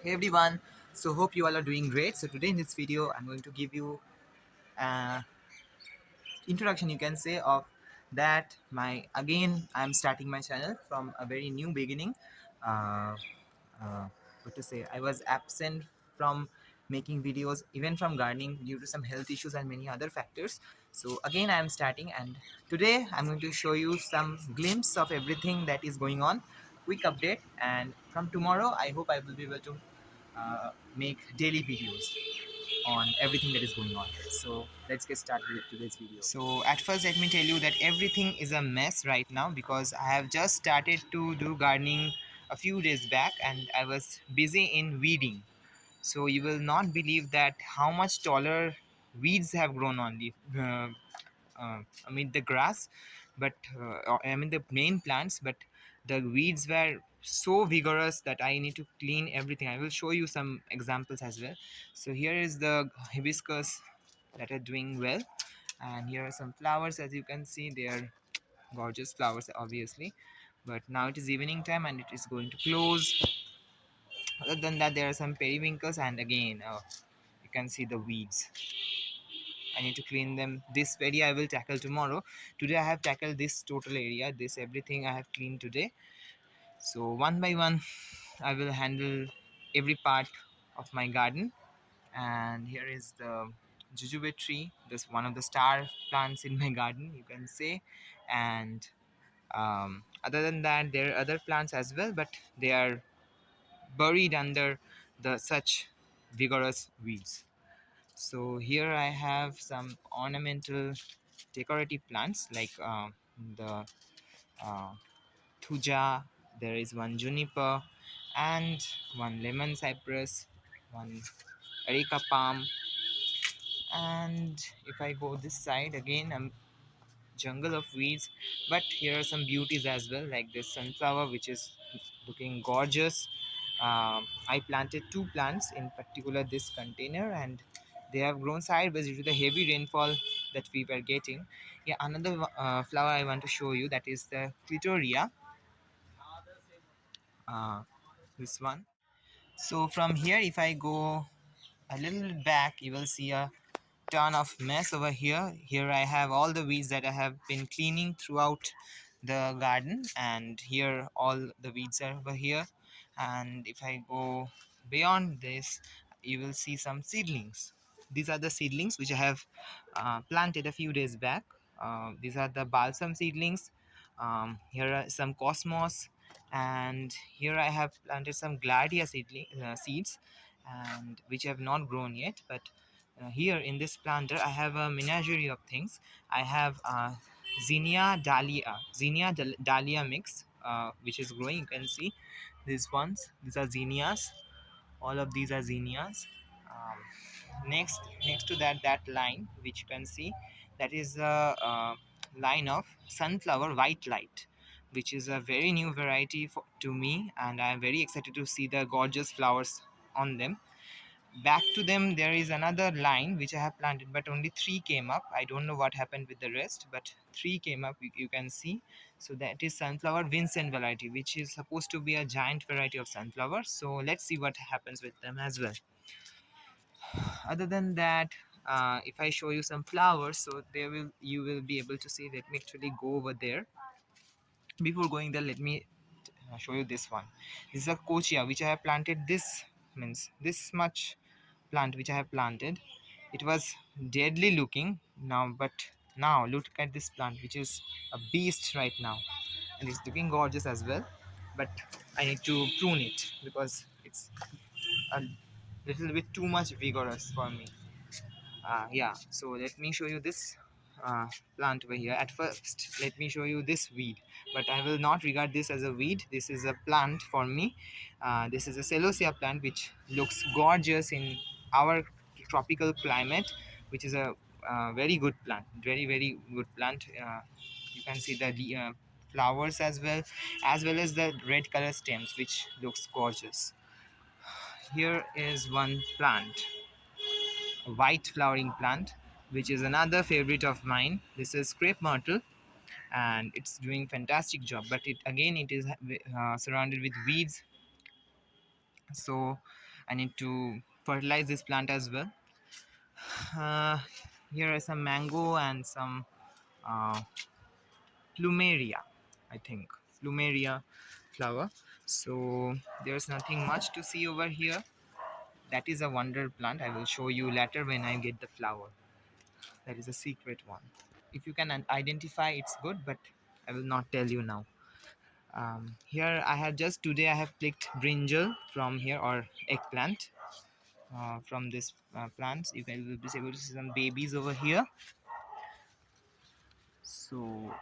Hey everyone, so hope you all are doing great. So today in this video I'm going to give you an introduction, you can say, of that my again I'm starting my channel from a very new beginning. uh, what to say, I was absent from making videos, even from gardening, due to some health issues and many other factors. So again I am starting, and today I'm going to show you some glimpse of everything that is going on, quick update. And from tomorrow I hope I will be able to make daily videos on everything that is going on. So let's get started with today's video. So at first let me tell you that everything is a mess right now because I have just started to do gardening a few days back and I was busy in weeding. So you will not believe that how much taller weeds have grown on the I mean the grass, but I mean the main plants, but the weeds were so vigorous that I need to clean everything. I will show you some examples as well. So here is the hibiscus that are doing well, and here are some flowers. As you can see, they are gorgeous flowers, obviously. But now it is evening time and it is going to close. Other than that, there are some periwinkles, and again, you can see the weeds. I need to clean them. This area I will tackle tomorrow. Today I have tackled this total area. This everything I have cleaned today. So one by one, I will handle every part of my garden. And here is the jujube tree. This one of the star plants in my garden, you can say. And other than that, there are other plants as well, but they are buried under the such vigorous weeds. So here I have some ornamental decorative plants like the uh, thuja. There is one juniper and one lemon cypress, one erica palm. And if I go this side again, jungle of weeds, but here are some beauties as well, like this sunflower which is looking gorgeous. I planted two plants in particular this container, and they have grown sideways due to the heavy rainfall that we were getting. Yeah, another flower I want to show you, that is the clitoria, uh, this one. So from here, if I go a little back, you will see a ton of mess over here. Here I have all the weeds that I have been cleaning throughout the garden, and here all the weeds are over here. And if I go beyond this, you will see some seedlings. These are the seedlings which I have planted a few days back. These are the balsam seedlings. Here are some cosmos, and here I have planted some gladia seeds, and which have not grown yet. But here in this planter I have a menagerie of things. I have zinnia dahlia mix, which is growing. You can see these are zinnias. All of these are zinnias. um, next to that line which you can see, that is a line of sunflower white light, which is a very new variety to me, and I am very excited to see the gorgeous flowers on them. Back to them, there is another line which I have planted, but only three came up. I don't know what happened with the rest, but three came up. You can see. So that is sunflower Vincent variety, which is supposed to be a giant variety of sunflower. So let's see what happens with them as well. Other than that, if I show you some flowers, so there will you will be able to see. Let me actually go over there. Before going there, let me show you this one. This is a kochia which I have planted. This means this much plant which I have planted. It was deadly looking now, but now look at this plant, which is a beast right now, and it's looking gorgeous as well. But I need to prune it because it's a little bit too much vigorous for me. Yeah, so let me show you this uh, plant over here. At first let me show you this weed, but I will not regard this as a weed. This is a plant for me. This is a celosia plant which looks gorgeous in our tropical climate, which is a very good plant, very good plant. You can see the flowers as well as the red color stems, which looks gorgeous. Here is one plant, a white flowering plant, which is another favorite of mine. This is crepe myrtle, and it's doing fantastic job. But it is surrounded with weeds. So I need to fertilize this plant as well. uh, Here are some mango and some uh, plumeria, I think plumeria flower. So there's nothing much to see over here. That is a wonder plant. I will show you later when I get the flower. That is a secret one. If you can identify, it's good, but I will not tell you now. Here I have just today I have picked brinjal from here, or eggplant from this plants. You can will be able to see some babies over here. So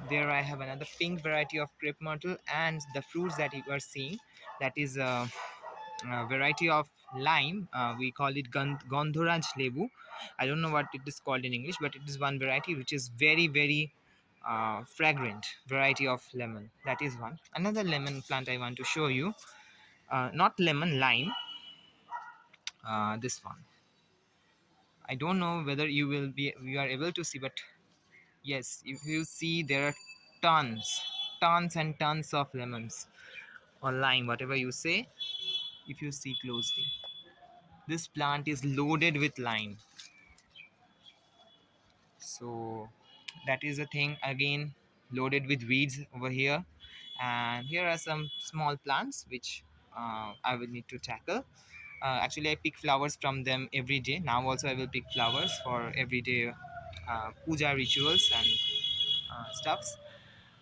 there I have another pink variety of crepe myrtle, and the fruits that you are seeing, that is a variety of lime. We call it Gondoraj lebu. I don't know what it is called in English, but it is one variety which is very fragrant variety of lemon. That is one. Another lemon plant I want to show you. Not lemon, lime. This one. I don't know whether you are able to see, but yes, if you see, there are tons and tons of lemons or lime, whatever you say. If you see closely, this plant is loaded with lime. So that is a thing, again loaded with weeds over here. And here are some small plants which I will need to tackle. Actually, I pick flowers from them every day. Now also I will pick flowers for everyday puja rituals and stuffs.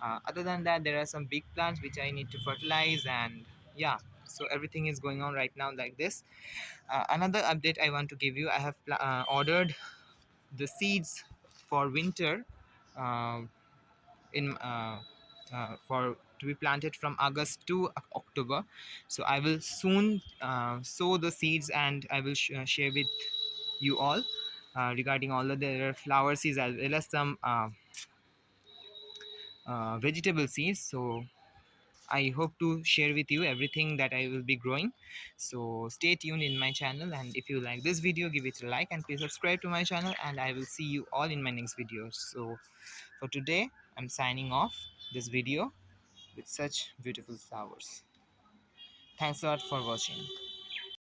Other than that, there are some big plants which I need to fertilize, and yeah, so everything is going on right now like this. Another update I want to give you, I have ordered the seeds for winter, uh, in for to be planted from August to October. So I will soon sow the seeds, and I will share with you all regarding all of the flower seeds as well as some vegetable seeds. So I hope to share with you everything that I will be growing. So stay tuned in my channel, and if you like this video, give it a like and please subscribe to my channel, and I will see you all in my next video. So for today, I'm signing off this video with such beautiful flowers. Thanks a lot for watching.